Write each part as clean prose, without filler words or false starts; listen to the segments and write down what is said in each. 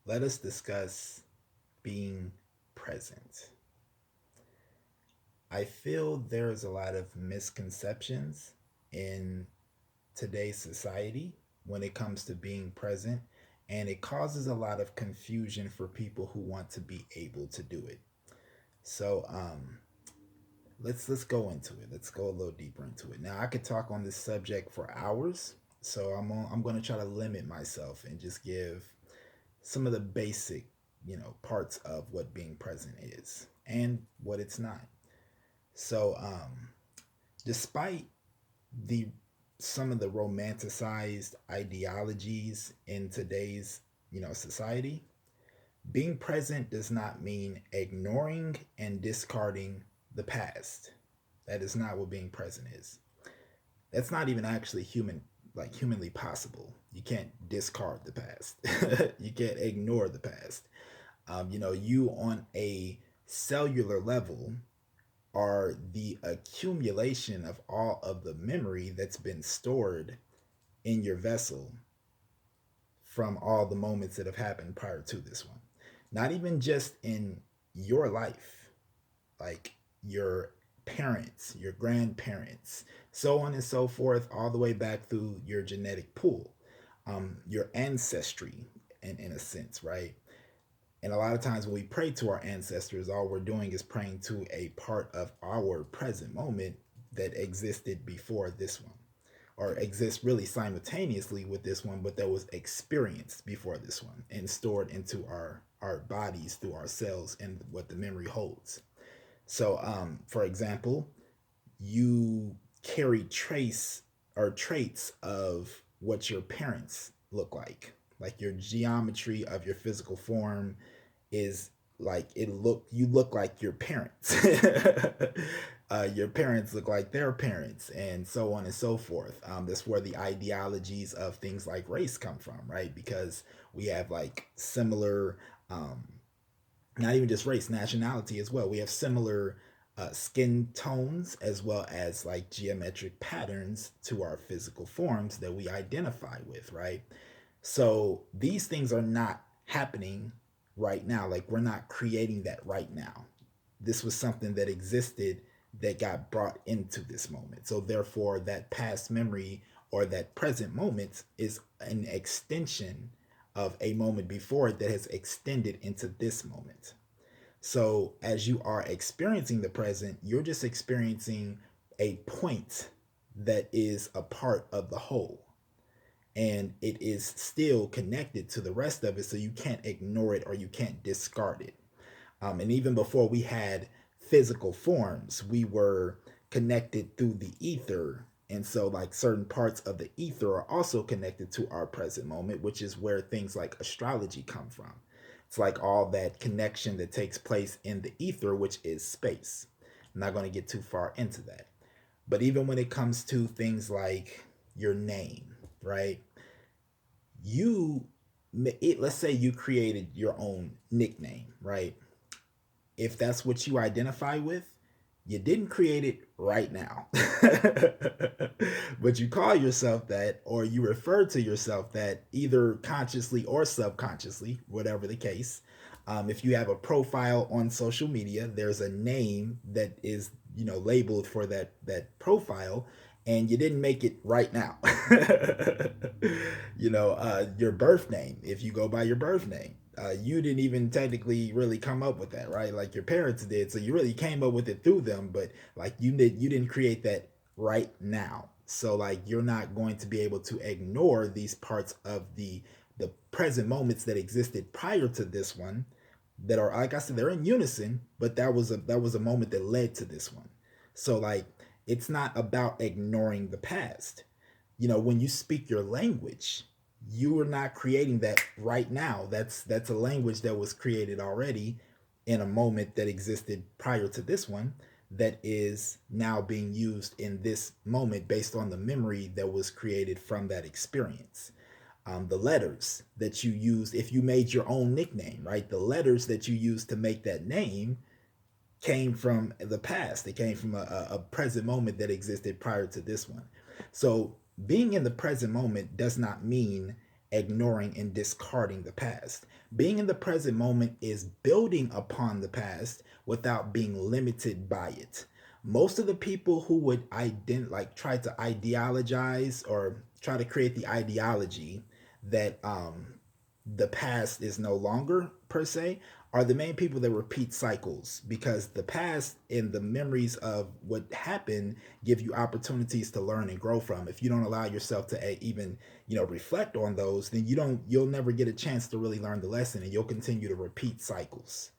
let us discuss being present. I feel there's a lot of misconceptions in today's society when it comes to being present, and it causes a lot of confusion for people who want to be able to do it. So let's go into it. Let's go a little deeper into it. Now I could talk on this subject for hours, so I'm going to try to limit myself and just give some of the basic, parts of what being present is and what it's not. So despite the some of the romanticized ideologies in today's, society, being present does not mean ignoring and discarding the past. That is not what being present is. That's not even actually humanly possible. You can't discard the past. You can't ignore the past. You on a cellular level are the accumulation of all of the memory that's been stored in your vessel from all the moments that have happened prior to this one. Not even just in your life, like your parents, your grandparents, so on and so forth, all the way back through your genetic pool, your ancestry, in a sense, right? And a lot of times when we pray to our ancestors, all we're doing is praying to a part of our present moment that existed before this one, or exists really simultaneously with this one, but that was experienced before this one and stored into our bodies through our cells and what the memory holds. So for example, you carry trace or traits of what your parents look like your geometry of your physical form is like you look like your parents. Your parents look like their parents, and so on and so forth. That's where the ideologies of things like race come from, right? Because we have like similar, um, not even just race, nationality as well. We have similar skin tones as well as like geometric patterns to our physical forms that we identify with, right? So these things are not happening right now. Like we're not creating that right now. This was something that existed that got brought into this moment. So therefore, that past memory or that present moment is an extension of a moment before it that has extended into this moment. So as you are experiencing the present, you're just experiencing a point that is a part of the whole, and it is still connected to the rest of it, so you can't ignore it or you can't discard it. And even before we had physical forms, we were connected through the ether, and so like certain parts of the ether are also connected to our present moment, which is where things like astrology come from. It's like all that connection that takes place in the ether, which is space. I'm not going to get too far into that, but even when it comes to things like your name, right? you let's say you created your own nickname, right? If that's what you identify with, you didn't create it right now. But you call yourself that, or you refer to yourself that, either consciously or subconsciously, whatever the case. If you have a profile on social media, there's a name that is, labeled for that profile, and you didn't make it right now. Your birth name, if you go by your birth name, you didn't even technically really come up with that, right? Like your parents did, so you really came up with it through them, but like you didn't create that right now. So like you're not going to be able to ignore these parts of the present moments that existed prior to this one, that are, like I said, they're in unison, but that was a moment that led to this one. So like it's not about ignoring the past. When you speak your language, you are not creating that right now. That's a language that was created already in a moment that existed prior to this one, that is now being used in this moment based on the memory that was created from that experience. The letters that you used, if you made your own nickname, right? The letters that you used to make that name came from the past. It came from a present moment that existed prior to this one. So being in the present moment does not mean ignoring and discarding the past. Being in the present moment is building upon the past without being limited by it. Most of the people who would try to ideologize or try to create the ideology that the past is no longer per se are the main people that repeat cycles, because the past and the memories of what happened give you opportunities to learn and grow from. If you don't allow yourself to even reflect on those, then you'll never get a chance to really learn the lesson, and you'll continue to repeat cycles.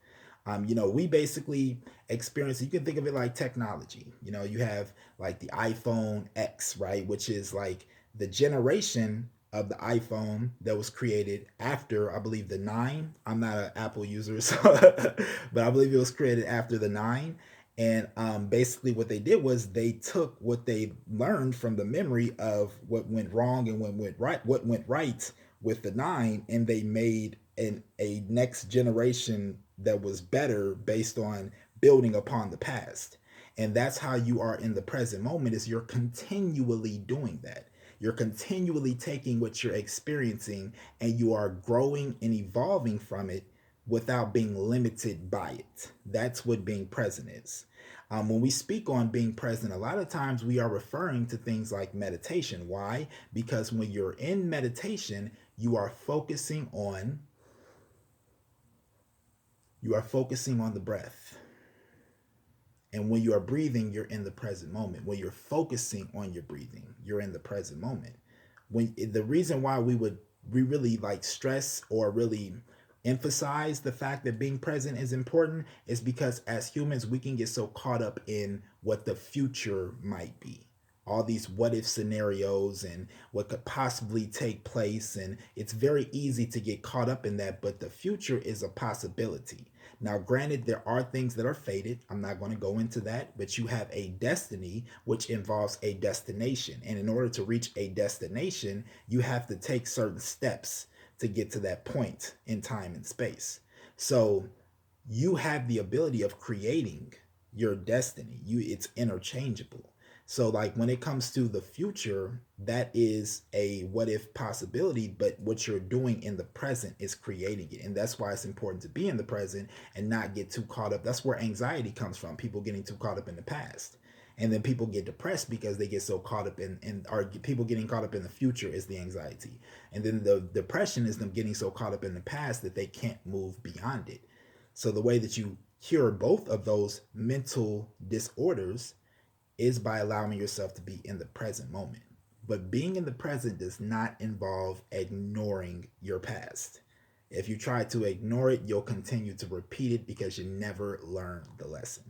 We basically experience, you can think of it like technology. You have like the iPhone X, right? Which is like the generation of the iPhone that was created after, I believe, the 9. I'm not an Apple user, so but I believe it was created after the 9. And basically, what they did was they took what they learned from the memory of what went wrong and what went right with the 9, and they made a next generation that was better based on building upon the past. And that's how you are in the present moment, is you're continually doing that. You're continually taking what you're experiencing and you are growing and evolving from it without being limited by it. That's what being present is. When we speak on being present, a lot of times we are referring to things like meditation. Why? Because when you're in meditation, you are focusing on the breath. And when you are breathing, you're in the present moment. When you're focusing on your breathing, you're in the present moment. When the reason why we really like stress or really emphasize the fact that being present is important is because as humans we can get so caught up in what the future might be, all these what if scenarios and what could possibly take place, and it's very easy to get caught up in that. But the future is a possibility. Now granted, there are things that are fated, I'm not going to go into that, but you have a destiny which involves a destination, and in order to reach a destination you have to take certain steps to get to that point in time and space. So you have the ability of creating your destiny. It's interchangeable. So like when it comes to the future, that is a what if possibility, but what you're doing in the present is creating it. And that's why it's important to be in the present and not get too caught up. That's where anxiety comes from, people getting too caught up in the past. And then people get depressed because they get so caught up or people getting caught up in the future is the anxiety. And then the depression is them getting so caught up in the past that they can't move beyond it. So the way that you cure both of those mental disorders is by allowing yourself to be in the present moment. But being in the present does not involve ignoring your past. If you try to ignore it, you'll continue to repeat it because you never learn the lesson.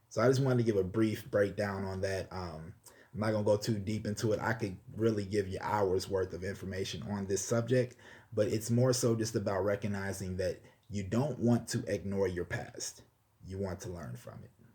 So I just wanted to give a brief breakdown on that. I'm not going to go too deep into it. I could really give you hours worth of information on this subject, but it's more so just about recognizing that you don't want to ignore your past. You want to learn from it.